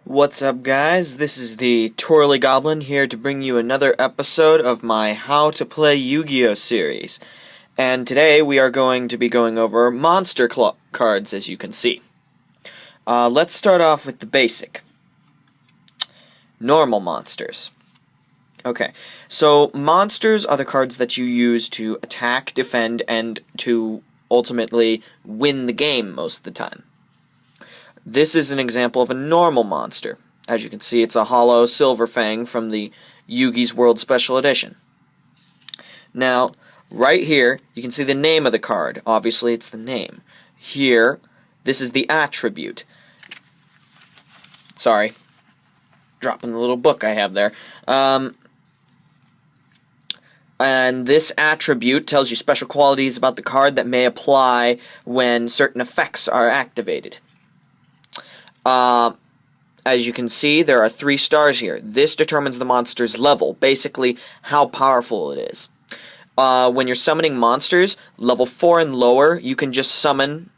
What's up, guys? This is the Twirly Goblin here to bring you another episode of my How to Play Yu-Gi-Oh series. And today we are going to be going over monster cards, as you can see. Let's start off with the basic. Normal monsters. Okay, so monsters are the cards that you use to attack, defend, and to ultimately win the game most of the time. This is an example of a normal monster. As you can see, it's a hollow Silver Fang from the Yugi's World Special Edition. Now, right here, you can see the name of the card. Obviously, it's the name. Here, this is the attribute. Sorry. Dropping the little book I have there. And this attribute tells you special qualities about the card that may apply when certain effects are activated. As you can see, there are 3 stars here. This determines the monster's level, basically how powerful it is. When you're summoning monsters, level 4 and lower, you can just summon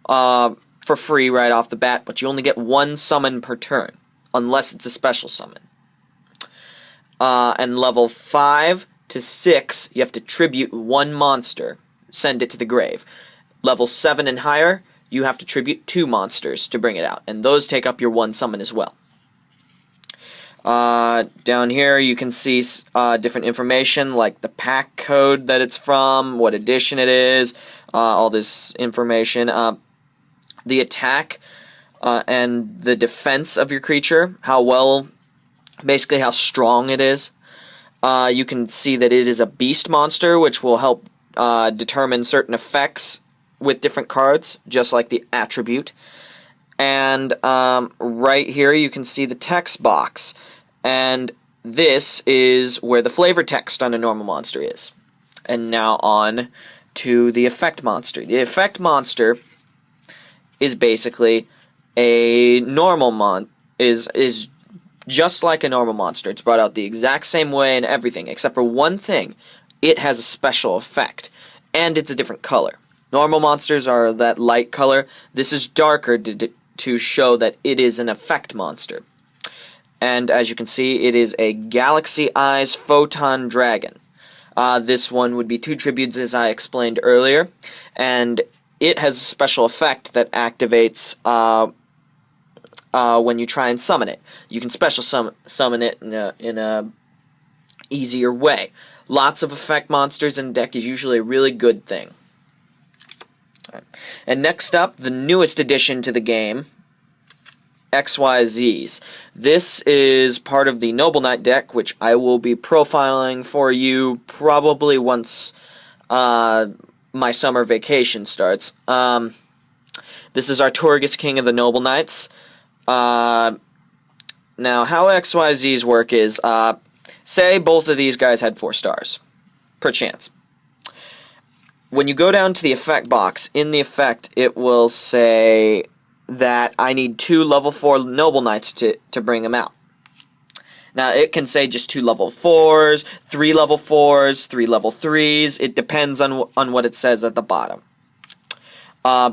for free right off the bat, but you only get 1 summon per turn, unless it's a special summon. And level 5 to 6, you have to tribute 1 monster, send it to the grave. Level 7 and higher, you have to tribute 2 monsters to bring it out, and those take up your 1 summon as well. Down here you can see different information like the pack code that it's from, what edition it is, all this information. The attack and the defense of your creature, basically how strong it is. You can see that it is a beast monster, which will help determine certain effects with different cards, just like the attribute. And right here you can see the text box, and this is where the flavor text on a normal monster is. And now on to the effect monster. The effect monster is basically a normal is just like a normal monster. It's brought out the exact same way and everything, except for one thing. It has a special effect, and it's a different color. Normal monsters are that light color. This is darker to show that it is an effect monster. And as you can see, it is a Galaxy Eyes Photon Dragon. This one would be 2 tributes, as I explained earlier. And it has a special effect that activates when you try and summon it. You can special summon it in a easier way. Lots of effect monsters in a deck is usually a really good thing. And next up, the newest addition to the game, XYZs. This is part of the Noble Knight deck, which I will be profiling for you probably once my summer vacation starts. This is Artorigus, King of the Noble Knights. Now, how XYZs work is, say both of these guys had 4 stars, per chance. When you go down to the effect box, in the effect, it will say that I need 2 level 4 Noble Knights to bring them out. Now, it can say just 2 level 4s, 3 level 4s, 3 level 3s. It depends on what it says at the bottom.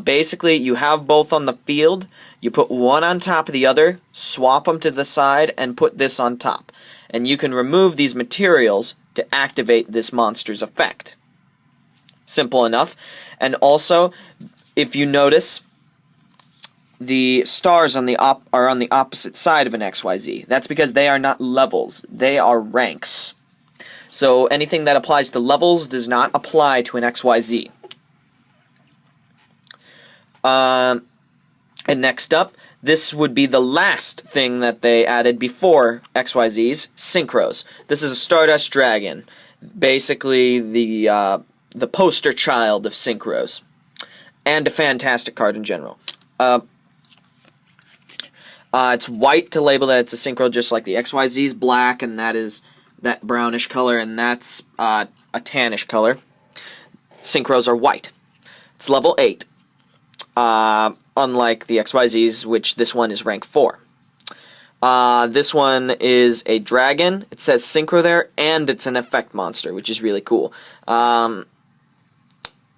Basically, you have both on the field. You put one on top of the other, swap them to the side, and put this on top. And you can remove these materials to activate this monster's effect. Simple enough. And also, if you notice, the stars are on the opposite side of an XYZ. That's because they are not levels. They are ranks. So anything that applies to levels does not apply to an XYZ. And next up, this would be the last thing that they added before XYZs, Synchros. This is a Stardust Dragon. Basically the poster child of Synchros, and a fantastic card in general. It's white to label that it's a Synchro, just like the XYZ's black, and that is that brownish color, and that's a tannish color. Synchros are white. It's level 8, unlike the XYZ's, which this one is rank 4. This one is a dragon. It says Synchro there, and it's an effect monster, which is really cool.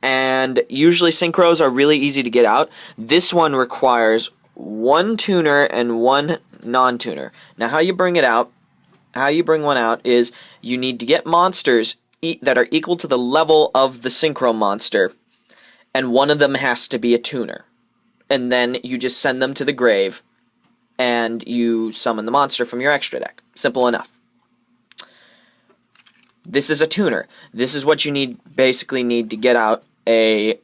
And usually Synchros are really easy to get out. This one requires 1 tuner and 1 non-tuner. Now how you bring one out is you need to get monsters that are equal to the level of the synchro monster, and one of them has to be a tuner. And then you just send them to the grave, and you summon the monster from your extra deck. Simple enough. This is a tuner. This is what you basically need to get out a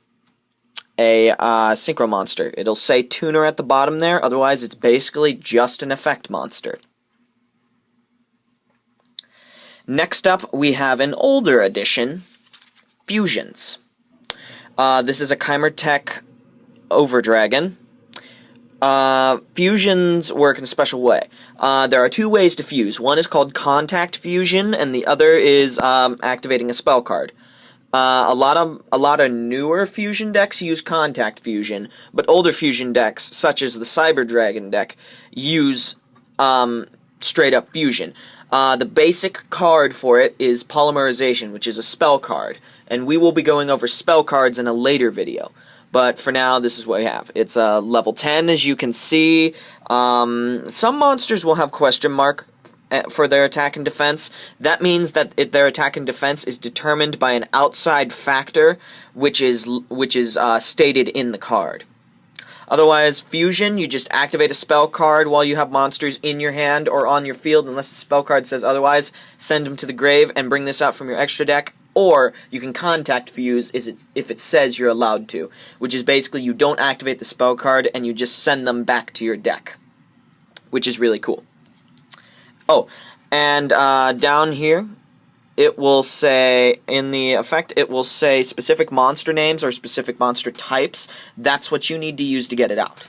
synchro monster. It'll say tuner at the bottom there, otherwise it's basically just an effect monster. Next up, we have an older edition, Fusions. This is a Chimer Tech Overdragon. Fusions work in a special way. There are two ways to fuse. One is called Contact Fusion, and the other is activating a spell card. A lot of newer fusion decks use Contact Fusion, but older fusion decks, such as the Cyber Dragon deck, use straight up fusion. The basic card for it is Polymerization, which is a spell card, and we will be going over spell cards in a later video. But for now, this is what we have. It's level 10, as you can see. Some monsters will have question mark for their attack and defense. That means that their attack and defense is determined by an outside factor, which is stated in the card. Otherwise, Fusion, you just activate a spell card while you have monsters in your hand or on your field, unless the spell card says otherwise. Send them to the grave and bring this out from your extra deck. Or you can Contact Fuse if it says you're allowed to, which is basically you don't activate the spell card and you just send them back to your deck, which is really cool. Oh, and down here, it will say, in the effect, it will say specific monster names or specific monster types. That's what you need to use to get it out.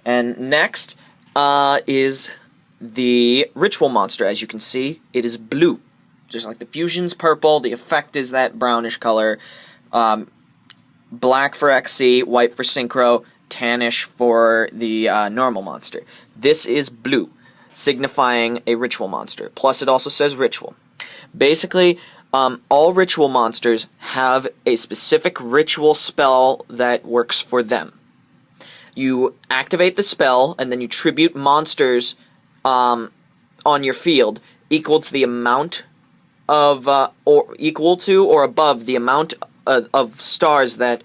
And next is the Ritual Monster. As you can see, it is blue. Just like the Fusion's purple, the effect is that brownish color. Black for XC, white for Synchro, tannish for the normal monster. This is blue, signifying a Ritual Monster. Plus it also says Ritual. Basically, all Ritual Monsters have a specific Ritual spell that works for them. You activate the spell, and then you tribute monsters on your field equal to the amount of, or equal to or above the amount of stars that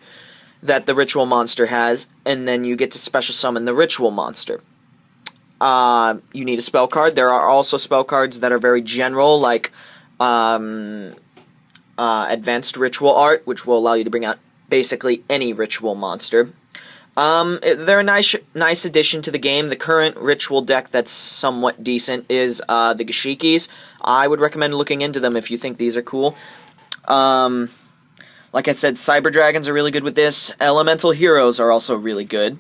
the Ritual Monster has, and then you get to special summon the Ritual Monster. You need a spell card. There are also spell cards that are very general, like Advanced Ritual Art, which will allow you to bring out basically any Ritual Monster. They're a nice addition to the game. The current Ritual deck that's somewhat decent is the Gashikis. I would recommend looking into them if you think these are cool. Like I said, Cyber Dragons are really good with this. Elemental Heroes are also really good.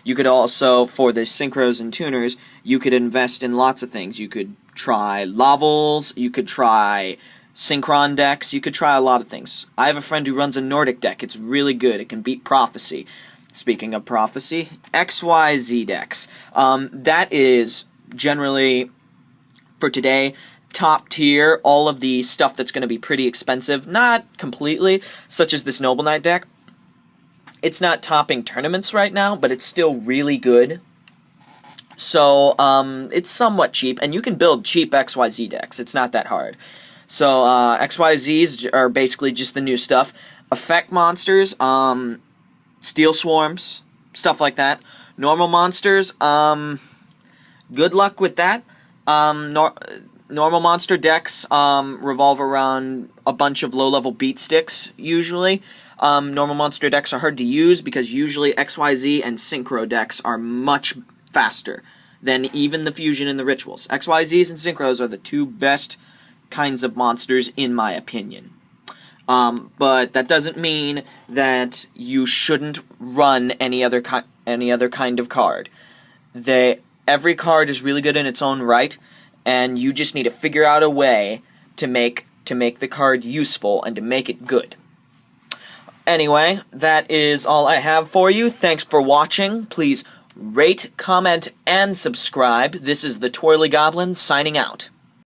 You could also, for the Synchros and Tuners, you could invest in lots of things. You could try Lavels, you could try Synchron decks, you could try a lot of things. I have a friend who runs a Nordic deck. It's really good. It can beat Prophecy. Speaking of Prophecy, XYZ decks. That is generally, for today, top tier. All of the stuff that's going to be pretty expensive, not completely, such as this Noble Knight deck. It's not topping tournaments right now, but it's still really good. So, it's somewhat cheap, and you can build cheap XYZ decks. It's not that hard. So, XYZs are basically just the new stuff. Effect monsters, Steel Swarms, stuff like that. Normal monsters, good luck with that. Normal monster decks revolve around a bunch of low-level beat sticks, usually. Normal monster decks are hard to use because usually XYZ and Synchro decks are much faster than even the Fusion and the Rituals. XYZs and Synchros are the two best kinds of monsters, in my opinion. But that doesn't mean that you shouldn't run any other kind of card. Every card is really good in its own right, and you just need to figure out a way to make the card useful and to make it good. Anyway, that is all I have for you. Thanks for watching. Please rate, comment, and subscribe. This is the Twirly Goblin signing out.